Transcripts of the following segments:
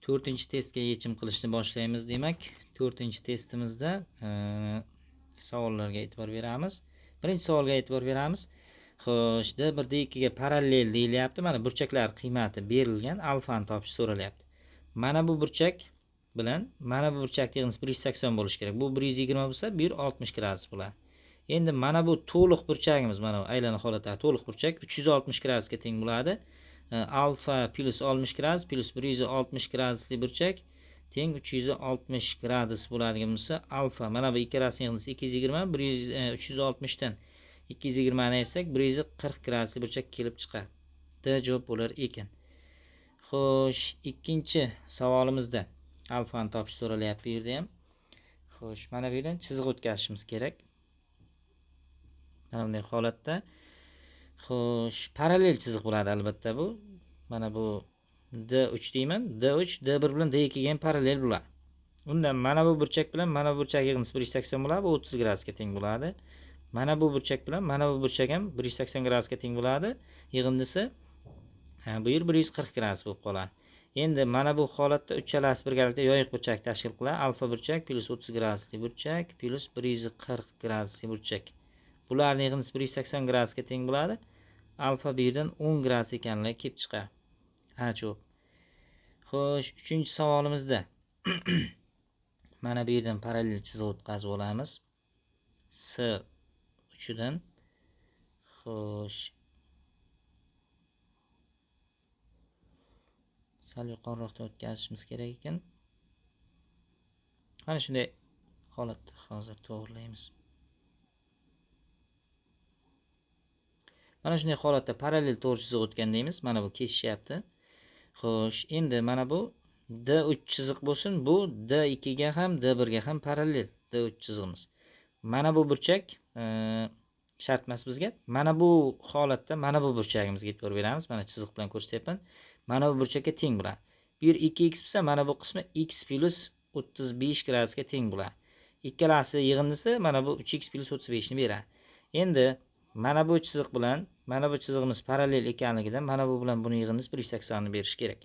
To'rtinchi testga yechim qilishni boshlaymiz demak. To'rtinchi testimizda savollarga e'tibor beramiz. Birinchi savolga e'tibor beramiz. Xo'sh, D1 D2 ga parallel deyilyapti. Mana burchaklar qiymati berilgan, alfani topish so'ralyapti. Mana bu burchak bilan mana bu burchakning yig'indisi 180 bo'lishi kerak. Bu 120 bo'lsa, 160 gradus bo'ladi. Endi mana bu to'liq burchagimiz, mana bu aylana holatdagi to'liq burchak 360 gradusga teng bo'ladi. Alfa plus 60 gradus plus 160 gradusli burchak teng 360 gradus bo'ladigan bo'lsa, alfa mana bu ikkalasining yig'indisi 220, 360 dan 220 ni ayirsak 140 gradusli burchak kelib chiqadi. D javob bo'lar ekan. Xo'sh, ikkinchi savolimizda alfani topish so'ralyapti bu yerda ham. Xo'sh, mana bu yerdan chiziq o'tkazishimiz kerak. Mana bunday holatda. Xo'sh, parallel chiziq bo'ladi albatta bu. Mana bu D3 deyman. D3 D1 bilan D2 ga ham parallel bo'ladi. Undan mana bu burchak bilan mana bu burchak yig'indisi 180 bo'ladi, bu 30 gradusga teng bo'ladi. Mana bu burchak bilan mana bu burchak ham 180 gradusga teng bo'ladi. Yig'indisi bu yer 140 gradus bo'lib qoladi. Endi mana bu holatda uchalasi birgalikda yoyiq burchak tashkil qiladi. Alfa burchak plus 30 gradusli burchak plus 140 gradusli burchak. Bularning yig'indisi 180 gradusga teng bo'ladi. Alfa bu yerdan 10 gradus ekanligi kelib chiqadi. Ha, javob. Xo'sh, uchinchi savolimizda mana bu yerdan parallel chiziq o'tkazib olamiz. S uchidan. Xo'sh. Sal yuqoriroqda o'tkazishimiz kerak ekan. Mana shunday holatda hozir to'g'rilaymiz. Mana shunday holatda parallel to'g'ri chiziq o'tgan deymiz. Mana bu kesishyapti. Xo'sh, endi mana bu D3 chiziq bo'lsin, bu D2 ga ham D1 ga ham parallel D3 chizig'imiz. Mana bu burchak shart emas bizga. Mana bu holatda mana bu burchagimizga e'tibor beramiz. Mana chiziq bilan ko'rsatyapman. Mana bu burchakka teng bo'ladi. Bu yer 2x bo'lsa, mana bu qismi x plus 35 gradusga teng bo'ladi. Ikkalasi yig'indisi mana bu 3x plus 35 ni beradi. Endi mana bu chiziq bilan mana bu chizig'imiz parallel ekanligidan mana bu bilan buni yig'indisi 180 ni berish kerak.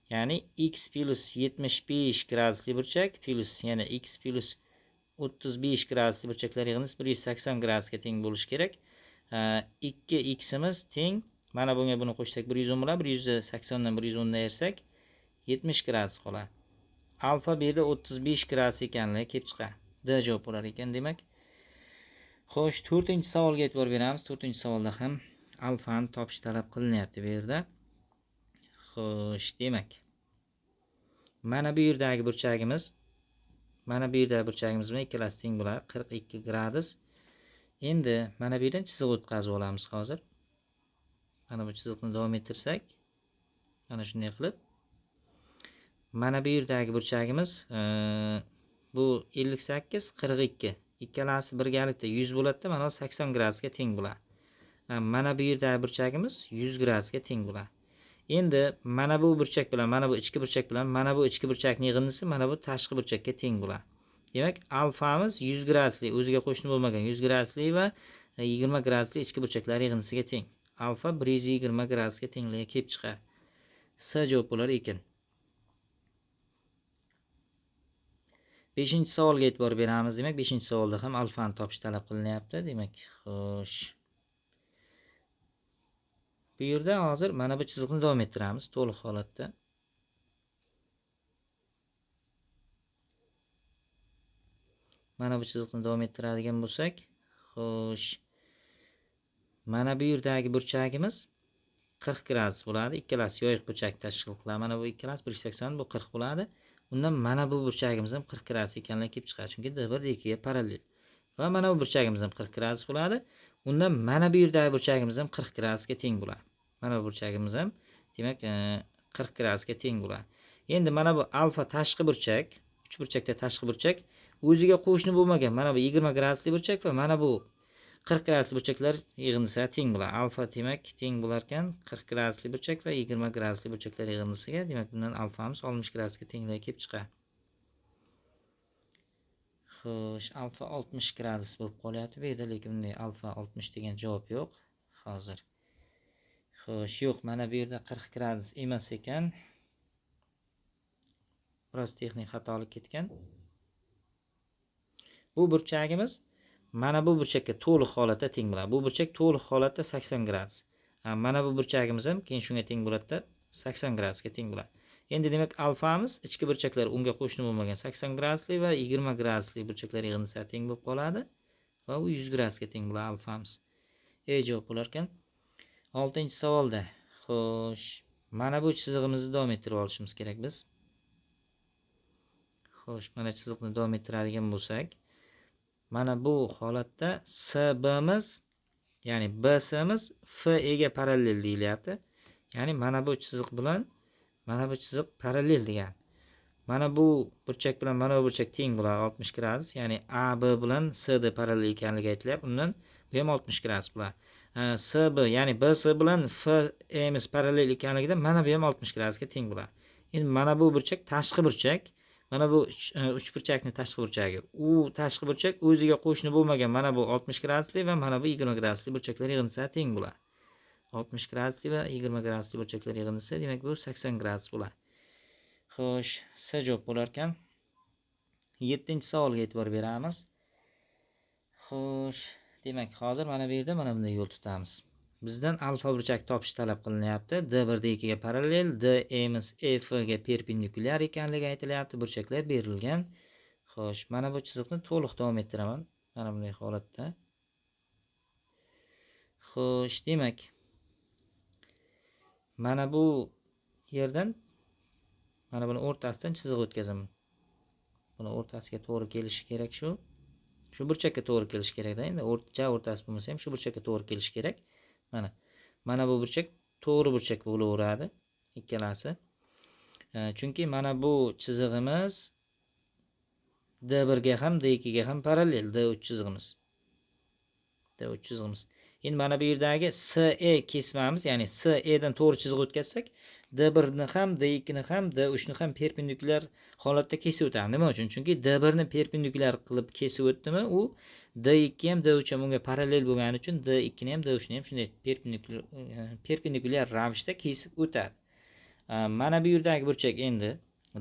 Ya'ni x plus 75 gradusli burchak plus yana x plus 35 gradusli burchaklar yig'indisi 180 gradusga teng bo'lishi kerak. 2x imiz teng, mana bunga buni qo'shsak 110 bo'ladi. 180 dan 110 ni ayirsak 70 gradus qoladi. Alfa bu yerda 35 gradus ekanligi kelib chiqadi. D javob bo'lar ekan demak. Xo'sh, to'rtinchi savolga e'tibor beramiz. To'rtinchi savolda ham alfani topish talab qilinyapti bu yerda. Xo'sh, demak. Mana bu yerdagi burchagimiz, mana bu yerdagi burchagimiz bilan ikkalasi teng bo'ladi, 42 gradus. Endi mana bu yerdan chiziq o'tkazib olamiz hozir. Mana bu chiziqni davom ettirsak, mana shunday qilib. Mana bu yerdagi burchagimiz bu 58, 42. Ikkalasi birgalikda 100 bo'ladi, mana 80 gradusga teng bo'ladi. Mana bu yerdagi burchagimiz 100 gradusga teng bo'ladi. Endi mana bu burchak bilan mana bu ichki burchak bilan mana bu ichki burchakning yig'indisi mana bu tashqi burchakka teng bo'ladi. Demak, alfamiz 100 gradusli, o'ziga qo'shni bo'lmagan 100 gradusli va 20 gradusli ichki burchaklar yig'indisiga teng. Alfa 120 gradusga tengligi kelib chiqadi. S javob bo'lar ekan. 5-chi savolga e'tibor beramiz. Demak, 5-chi savolda ham alfani topish talab qilinyapti. Demak, xo'sh. Bu yerda hozir mana bu chiziqni davom ettiramiz to'liq holatda. Mana bu chiziqni davom ettiradigan bo'lsak, xo'sh. Mana bu yerdagi burchagimiz 40 gradus bo'ladi. Ikkalasi yoyiq burchak tashkil qiladi. Mana bu ikkalasi 180, bu 40 bo'ladi. Undan mana bu burchagimiz ham 40 gradus ekanligi kelib chiqadi. Chunki D1 D2 ga parallel. Va mana bu burchagimiz ham 40 gradus bo'ladi. Undan mana bu yerdagi burchagimiz ham 40 gradusga teng bo'ladi. Mana bu burchagimiz ham demak 40 gradusga teng bo'ladi. Endi mana bu alfa tashqi burchak, uch burchakda tashqi burchak o'ziga qo'shni bo'lmagan mana bu 20 gradusli burchak va mana bu 40 gradusli burchaklar yig'indisiga teng bo'ladi. Alfa demak teng bo'lar ekan 40 gradusli burchak va 20 gradusli burchaklar yig'indisiga. Demak, bundan alfamiz 60 gradusga tengligi kelib chiqadi. Xo'sh, alfa 60 gradus bo'lib qolyapti bu yerda, lekin bunday alfa 60 degan javob yo'q hozir. Xo'sh, yo'q, mana bu yerda 40 gradus emas ekan. Biroz texnik xatolik ketgan. Bu burchagimiz mana bu burchakka to'liq holatda teng bo'ladi. Bu burchak to'liq holatda 80 gradus. Mana bu burchagimiz ham keyin shunga teng bo'ladi-da, 80 gradusga teng bo'ladi. Endi demak alfamiz ichki burchaklar unga qo'shni bo'lmagan 80 gradusli va 20 gradusli burchaklar yig'indisi teng bo'lib qoladi va u 100 gradusga teng bo'ladi alfamiz. Javob bo'lar ekan. 6-savolda. Xo'sh, mana bu chizig'imizni davom ettirib olishimiz kerak biz. Xo'sh, mana chiziqni davom ettiradigan bo'lsak, mana bu holatda SB'miz, ya'ni BS'miz FE'ga parallel deyilyapti. Ya'ni mana bu chiziq bilan mana bu chiziq parallel degan. Mana bu burchak bilan mana bu burchak teng bo'ladi 60 gradus. Ya'ni AB bilan CD parallel ekanligi aytilyapti. Undan bu ham 60 gradus bo'ladi. SB ya'ni BS bilan FE'miz parallel ekanligidan mana bu ham 60 gradusga teng bo'ladi. Endi mana bu burchak tashqi burchak. Mana bu uch burchakning tashqi burchagi. U tashqi burchak o'ziga qo'shni bo'lmagan mana bu 60 gradusli va mana bu 20 gradusli burchaklar yig'indisi teng bo'ladi. 60 gradusli va 20 gradusli burchaklar yig'indisi, demak bu 80 gradus bo'ladi. Xo'sh, S javob bo'lar ekan. 7-savolga e'tibor beramiz. Xo'sh, demak hozir mana bu yerda mana bunday yo'l tutamiz. Bizdan alfa burchak topish talab qilinyapti. D1 D2 ga parallel, DE'miz EF ga perpendikulyar ekanligi aytilyapti. Burchaklar berilgan. Xo'sh, mana bu chiziqni to'liq davom ettiraman. Mana bunday holatda. Xo'sh, demak mana bu yerdan mana buni o'rtasidan chiziq o'tkazaman. Buni o'rtasiga to'g'ri kelishi kerak shu. Shu burchakka to'g'ri kelishi kerak-da. Endi o'rtasi bo'lmasa ham shu burchakka to'g'ri kelishi kerak. Mana bu burchak to'g'ri burchak bo'laveradi ikkalasi. Chunki mana bu chizig'imiz D1 ga ham D2 ga ham parallel, D3 chizig'imiz. Endi mana bu yerdagi CE kesmamiz, ya'ni CE dan to'g'ri chiziq o'tkazsak, D1 ni ham, D2 ni ham, D3 ni ham perpendikulyar holatda kesib o'tadi. Nima uchun? Chunki D1 ni perpendikulyar qilib kesib o'tdimi, u D2 ham D3 ham unga parallel bo'lgani uchun D2 ni ham D3 ni ham shunday perpendikulyar ravishda kesib o'tadi. Mana bu yerdagi burchak endi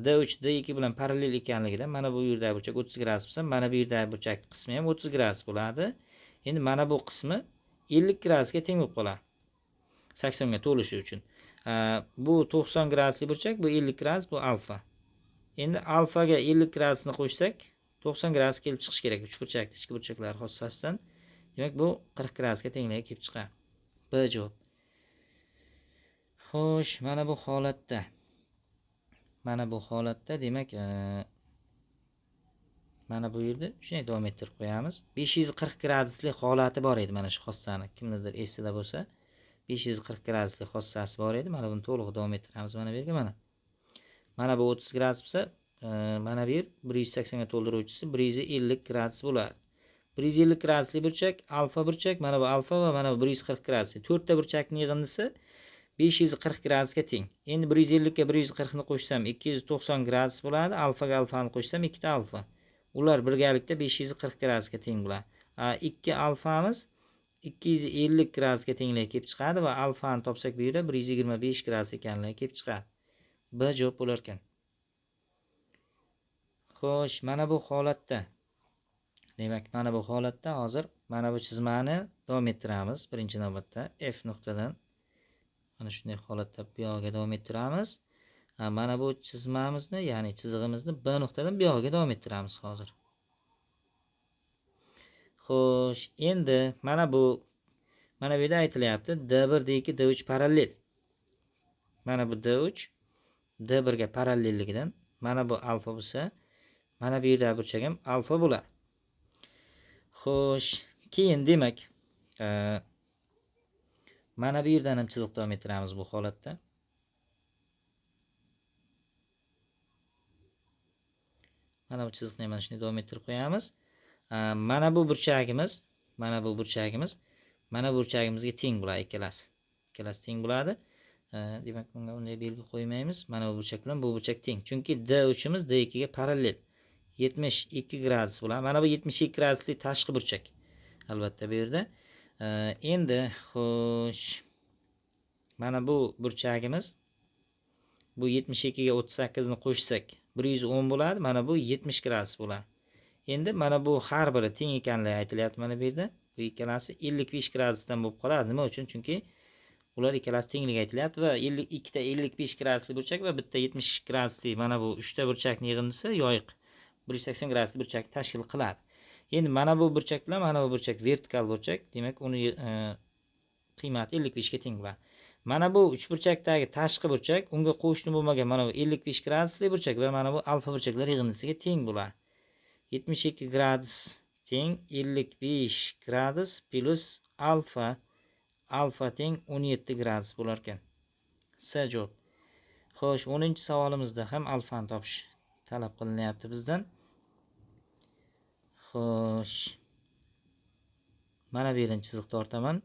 D3 D2 bilan parallel ekanligidan mana bu yerdagi burchak 30 gradus bo'lsa, mana bu yerdagi burchak qismi ham 30 gradus bo'ladi. Endi mana bu qismi 50 gradusga teng bo'lib qoladi. 80 ga to'lishi uchun. Bu 90 gradusli burchak, bu 50 gradus, bu alfa. Endi alfaga 50 gradusni qo'shsak, 90 gradus kelib chiqish kerak uch burchakning ichki burchaklari xossasidan. Demak, bu 40 gradusga tengligiga kelib chiqadi. B javob. Xo'sh, mana bu holatda demak mana bu yerda shunday davom ettirib qo'yamiz. 540 gradusli holati bor edi mana shu xossani. Kimnidir esida bo'lsa, 540 gradusli xossasi bor edi. Mana buni to'liq davom ettiramiz mana bu yerga mana. Mana bu 30 gradus bo'lsa, mana bu yer 180 ga to'ldiruvchisi 150 gradus bo'ladi. 150 gradusli burchak, alfa burchak, mana bu alfa va mana bu 140 gradusli. 4 ta burchakning yig'indisi 540 gradusga teng. Endi 150 ga 140 ni qo'shsam 290 gradus bo'ladi. Alfaga alfani qo'shsam 2 ta alfa. Ular birgalikda 540 gradusga teng bo'ladi. 2 alfamiz 250 gradusga tengligiga kelib chiqadi va alfani topsak bu yerda 125 gradus ekanligi kelib chiqadi. B javob bo'lar ekan. Xo'sh, mana bu holatda. Demak, mana bu holatda hozir mana bu chizmani davom ettiramiz. Birinchi navbatda F nuqtadan mana shunday holatda bu yoqqa davom ettiramiz. Mana bu chizmamizni, ya'ni chizig'imizni B nuqtadan bu yoqqa davom ettiramiz hozir. Xo'sh, endi mana bu yerda aytilyapti D1 D2 D3 parallel. Mana bu D3 D1 ga parallelligidan mana bu alfa bo'lsa, mana bu yerda burchak ham alfa bo'ladi. Xo'sh, keyin demak mana bu yerdan ham chiziq davom ettiramiz bu holatda. Mana bu chiziqni mana shunday davom ettirib qo'yamiz. Mana bu burchagimiz mana bu burchagimizga teng bo'ladi ikkalasi. Ikkalasi teng bo'ladi. Demak, bunga unday belgi qo'ymaymiz. Mana bu burchak bilan bu burchak teng. Chunki D3imiz D2 ga parallel. 72 gradus bo'ladi. Mana bu 72 gradusli tashqi burchak. Albatta bu yerda. Endi xo'sh. Mana bu burchagimiz bu 72 ga 38 ni qo'shsak, 110 bo'ladi. Mana bu 70 gradus bo'ladi. Endi mana bu har biri teng ekanligi aytilyapti mana bu yerda. Bu ikkalasi 55 gradusdan bo'lib qoladi. Nima uchun? Chunki ular ikkalasi tengligi aytilyapti va 52 ta 55 gradusli burchak va bitta 70 gradusli mana bu 3 ta burchakning yig'indisi yoyiq 180 gradusli burchakni tashkil qiladi. Endi mana bu burchak bilan mana bu burchak vertikal burchak, demak uni qiymati 55 ga teng bo'ladi. Mana bu uchburchakdagi tashqi burchak unga qo'shni bo'lmagan mana bu 55 gradusli burchak va mana bu alfa burchaklar yig'indisiga teng bo'ladi. 72 gradus teng 55 gradus plus alfa teng 17 gradus bo'lar ekan. S javob. Xo'sh, 10-savolimizda ham alfani topish talab qilinyapti bizdan. Xo'sh. Mana bu yerdan chiziq tortaman.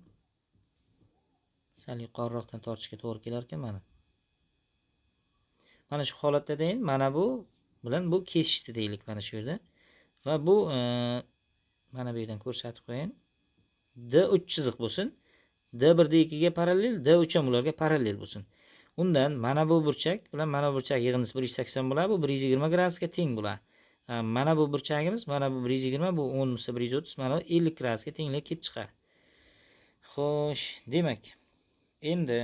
Sal yuqoriroqdan tortishga to'g'ri kelar ekan mana. Mana shu holatda deyin, mana bu bilan bu kesishdi deylik mana shu yerda. Va bu mana bu yerdan ko'rsatib qo'ying. D3 chiziq bo'lsin. D1 D2 ga parallel, D3 ham ularga parallel bo'lsin. Undan mana bu burchak bilan mana bu burchak yig'indisi 180 bo'ladi. Bu 120 gradusga teng bo'ladi. Mana bu burchagimiz, mana bu 120, bu 10 bo'lsa 130, mana bu 50 gradusga tenglik kelib chiqadi. Xo'sh, demak, endi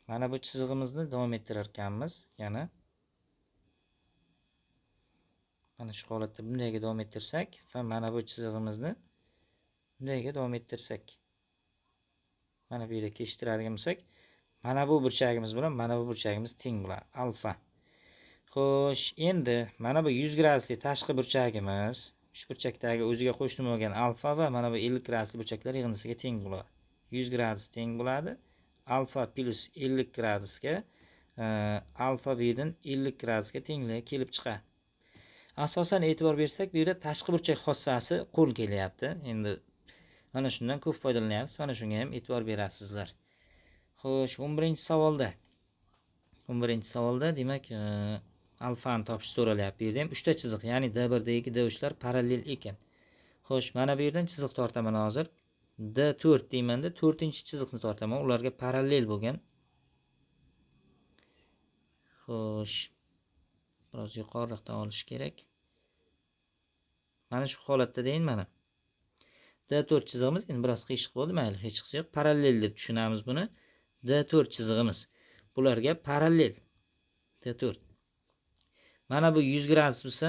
mana bu chizig'imizni davom ettirar ekanmiz. Yana mana shu holatda bundayga davom ettirsak va mana bu chizig'imizni bundayga davom ettirsak, mana bu yerga kesishtiradigan bo'lsak, mana bu burchagimiz bilan mana bu burchagimiz teng bo'ladi, alfa. Xo'sh, endi mana bu 100 gradusli tashqi burchagimiz, shu burchakdagi o'ziga qo'shni bo'lgan alfa va mana bu 50 gradusli burchaklar yig'indisiga teng bo'ladi. 100 gradus teng bo'ladi. Alfa plus 50 gradusga alfa bu yerdan 50 gradusga tengligi kelib chiqadi. Asosan e'tibor bersak, bu yerda tashqi burchak xossasi qo'l kelyapti. Endi mana shundan ko'p foydalanyapsiz. Mana shunga ham e'tibor berasizlar. Xo'sh, 11-savolda demak alfani topish so'ralyapti. Bu yerda ham 3 ta chiziq, ya'ni D1, D2, D3 lar parallel ekan. Xo'sh, mana bu yerdan chiziq tortaman hozir. D4 deymanda 4-chiziqni tortaman. Ularga parallel bo'lgan. Xo'sh, biroz yuqoriroqdan olish kerak. Mana shu holatda deyin mana. D4 chizig'imiz endi biroz qiyshiq bo'ldi, mayli, hech qisi yo'q. Parallel deb tushunamiz buni. D4 chizig'imiz bularga parallel. D4. Mana bu 100 gradus bo'lsa,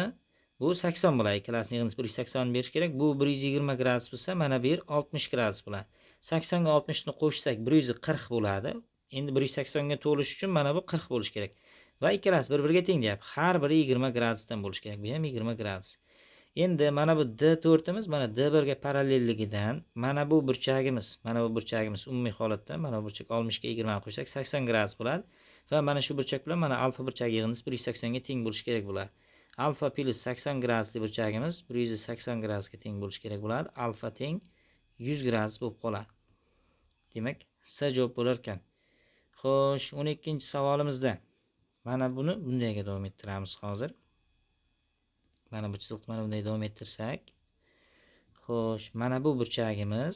bu 80 bo'ladi. Ikkalasining yig'indisi 180 berish kerak. Bu 120 gradus bo'lsa, mana bu yer 60 gradus bo'ladi. 80 ga 60 ni qo'shsak 140 bo'ladi. Endi 180 ga to'lish uchun mana bu 40 bo'lish kerak. Va ikkalasi bir-biriga teng deyapti. Har biri 20 gradusdan bo'lish kerak. Bu ham 20 gradus. Endi mana bu D4imiz mana D1 ga parallelligidan mana bu burchagimiz umumiy holatda mana bu burchak 60 ga 20 qo'shsak 80 gradus bo'ladi va mana shu burchak bilan mana alfa burchagi yig'indisi 180 ga teng bo'lishi kerak bo'ladi. Alfa plus 80 gradusli burchagimiz 180 gradusga teng bo'lishi kerak bo'ladi. Alfa teng 100 gradus bo'lib qoladi. Demak, S javob bo'lar ekan. Xo'sh, 12-savolimizda mana buni bundayga davom ettiramiz hozir. Mana bu chiziqni mana bunday davom ettirsak. Xo'sh, mana bu burchagimiz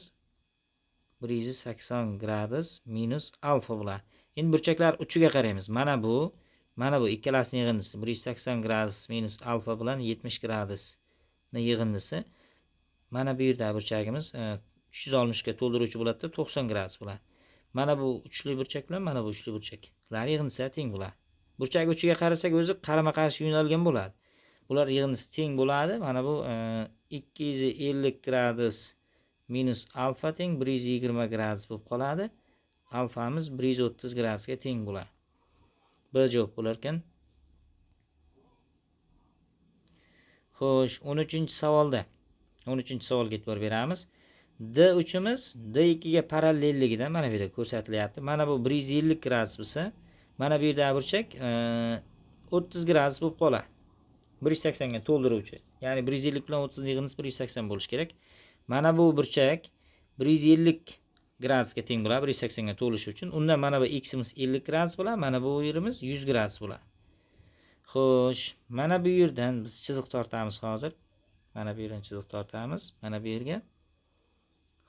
180 gradus minus alfa bo'ladi. Endi burchaklar uchiga qaraymiz. Mana bu ikkalasining yig'indisi 180 gradus minus alfa bilan 70 gradusni yig'indisi. Mana bu yerda burchagimiz 360 ga to'ldiruvchi bo'ladi, 90 gradus bo'ladi. Mana bu uchli burchak bilan mana bu uchli burchaklar yig'indisi teng bo'ladi. Burchak uchiga qarasak o'zi qarama-qarshi yo'nalgan bo'ladi. Bular yig'indisi teng bo'ladi. Mana bu 250 gradus minus alfa teng 120 gradus bo'lib qoladi. Alfamiz 130 gradusga teng bo'ladi. B javob bo'lar ekan. Xo'sh, 13-savolda. 13-savolga e'tibor beramiz. D3imiz D2 ga parallelligidan mana bu yerda ko'rsatilyapti. Mana bu 150 gradus bo'lsa, mana bu yerda burchak 30 gradus bo'lib qoladi. 180 ga to'ldiruvchi. Ya'ni 150 bilan 30 yig'indisi 180 bo'lish kerak. Mana bu burchak 150 gradusga teng bo'ladi 180 ga to'lishi uchun. Undan mana bu x'imiz 50 gradus bo'ladi, mana bu yerimiz 100 gradus bo'ladi. Xo'sh, mana bu yerdan biz chiziq tortamiz hozir. Mana bu yerdan chiziq tortamiz, mana bu yerga.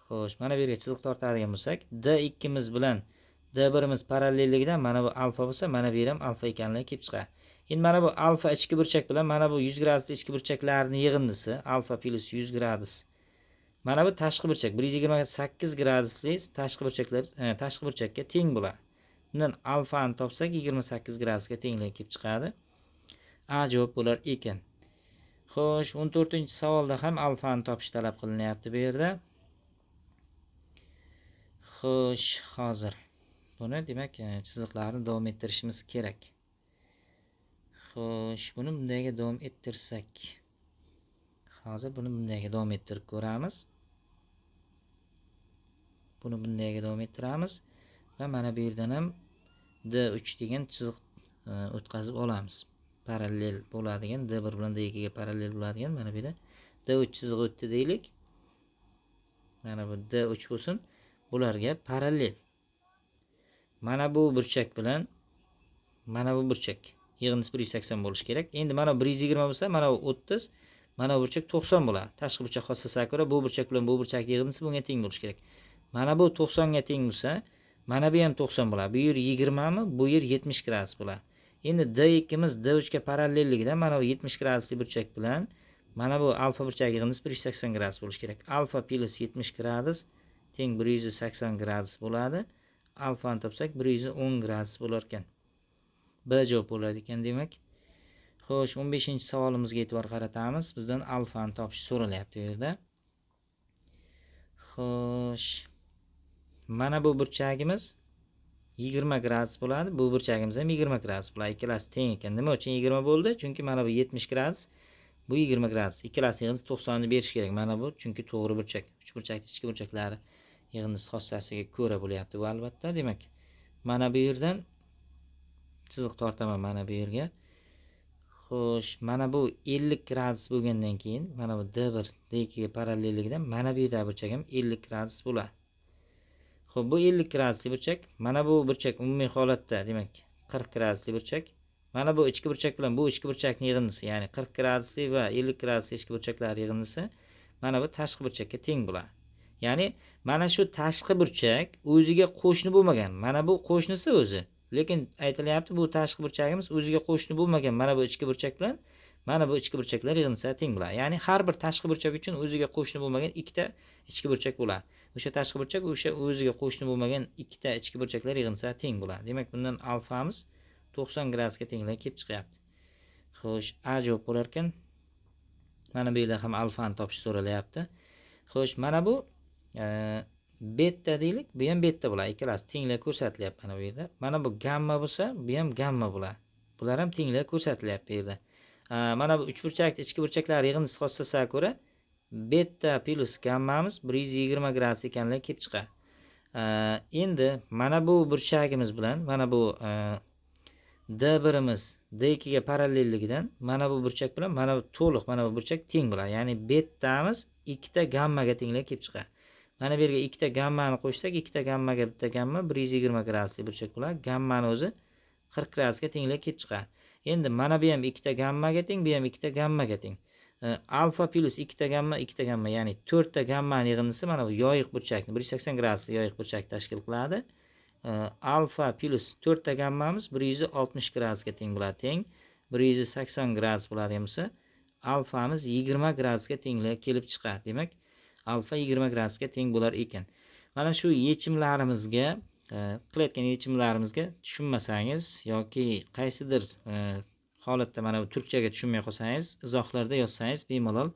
Xo'sh, mana bu yerga chiziq tortadigan bo'lsak, D2imiz bilan D1imiz parallelligidan mana bu alfa bo'lsa, mana bu yer ham alfa ekanligi kelib chiqadi. Endi mana bu alfa ichki burchak bilan mana bu 100 gradusli ichki burchaklarning yig'indisi alfa plus 100 gradus. Mana bu tashqi burchak 128 gradusli tashqi burchaklar tashqi burchakka teng bo'ladi. Bundan alfani topsak 28 gradusga tenglik kelib chiqadi. A javob bo'lar ekan. Xo'sh, 14-savolda ham alfani topish talab qilinyapti bu yerda. Xo'sh, hozir buni demak chiziqlarni davom ettirishimiz kerak. Xo'sh, buni bundayga davom ettirsak. Hozir buni bundayga davom ettirib ko'ramiz. Buni bundayga davom ettiramiz va mana bu yerdan ham D3 degan chiziq o'tkazib olamiz. Parallel bo'ladigan D1 bilan D2 ga parallel bo'ladigan mana bu yerda D3 chizig'i o'tdi deylik. Mana bu D3 bo'lsin. Bularga parallel. Mana bu burchak bilan mana bu burchak yig'indisi 180 bo'lishi kerak. Endi mana 120 bo'lsa, mana bu 30, mana bu burchak 90 bo'ladi. Tashqi burchak xossasiga ko'ra bu burchak bilan bu burchak yig'indisi bunga teng bo'lishi kerak. Mana bu 90 ga teng bo'lsa, mana bu ham 90 bo'ladi. Bu yer 20 mi? Bu yer 70 gradus bo'ladi. Endi D2 imiz D3 ga parallelligidan mana bu 70 gradusli burchak bilan mana bu alfa burchak yig'indisi 180 gradus bo'lishi kerak. Alfa plus 70 gradus teng 180 gradus bo'ladi. Alfani topsak 110 gradus bo'lar ekan. B javob bo'lar ekan demak. Xo'sh, 15-savolimizga e'tibor qaratamiz. Bizdan alfani topish so'ralyapti bu yerda. Xo'sh, mana bu burchagimiz 20 gradus bo'ladi. Bu burchagimiz ham 20 gradus bo'ladi. Ikkalasi teng ekan. Nima uchun 20 bo'ldi? Chunki mana bu 70 gradus, bu 20 gradus. Ikkalasi yig'indisi 90 ni berish kerak. Mana bu chunki to'g'ri burchak. Uch burchak, ichki burchaklari yig'indisi xossasiga ko'ra bo'lyapti bu albatta. Demak, mana bu yerdan chiziq tortaman mana bu yerga. Xo'sh, mana bu 50 gradus bo'lgandan keyin mana bu D1 D2 ga parallelligidan mana bu yerda burchak ham 50 gradus bo'ladi. Xo'p, bu 50 gradusli burchak, mana bu burchak umumiy holatda demak 40 gradusli burchak. Mana bu ichki burchak bilan bu ichki burchakning yig'indisi, ya'ni 40 gradusli va 50 gradusli ichki burchaklar yig'indisi mana bu tashqi burchakka teng bo'ladi. Ya'ni mana shu tashqi burchak o'ziga qo'shni bo'lmagan. Mana bu qo'shnisi o'zi. Lekin aytilyapti bu tashqi burchagimiz o'ziga qo'shni bo'lmagan mana bu ichki burchak bilan mana bu ichki burchaklar yig'indisi teng bo'ladi. Ya'ni har bir tashqi burchak uchun o'ziga qo'shni bo'lmagan ikkita ichki burchak bo'ladi. O'sha tashqi burchak o'sha o'ziga qo'shni bo'lmagan ikkita ichki burchaklar yig'indisi teng bo'ladi. Demak, bundan alfamiz 90 gradusga tenglik kelib chiqyapti. Xo'sh, A javob bo'lar ekan. Mana bu yerda ham alfani topish so'ralyapti. Xo'sh, mana bu beta deylik, bu ham beta bo'ladi. Ikkalasi tenglik ko'rsatilyapti mana bu yerda. Mana bu gamma bo'lsa, bu ham gamma bo'ladi. Bular ham tenglik ko'rsatilyapti bu yerda. Mana bu uchburchak ichki burchaklar yig'indisi xossasiga ko'ra beta plus gammamiz 120 gradus ekanligi kelib chiqadi. Endi mana bu burchagimiz bilan mana bu D1imiz D2 ga parallelligidan mana bu burchak bilan mana bu to'liq mana bu burchak teng bo'ladi. Ya'ni betamiz ikkita gammaga tenglik kelib chiqadi. Mana bu yerga ikkita gammani qo'shsak, ikkita gammaga bitta gamma 120 gradusli burchak bo'ladi. Gammani o'zi 40 gradusga tenglik kelib chiqadi. Endi mana bu ham ikkita gammaga teng, bu ham ikkita gammaga teng. Alfa plus ikkita gamma, ya'ni 4 ta gammani yig'indisi mana bu yoyiq burchakni 180 gradusli yoyiq burchak tashkil qiladi. Alfa plus 4 ta gammamiz 160 gradusga teng bo'ladi. Teng 180 gradus bo'ladigan bo'lsa, alfamiz 20 gradusga tenglik kelib chiqadi. Demak, alfa 20 gradusga teng bo'lar ekan. Mana shu yechimlarimizga qilayotgan yechimlarimizga tushunmasangiz yoki qaysidir holatda mana bu turkchaga tushunmay qolsangiz, izohlarda yozsangiz bemalol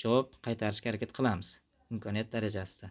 javob qaytarishga harakat qilamiz imkoniyat darajasida.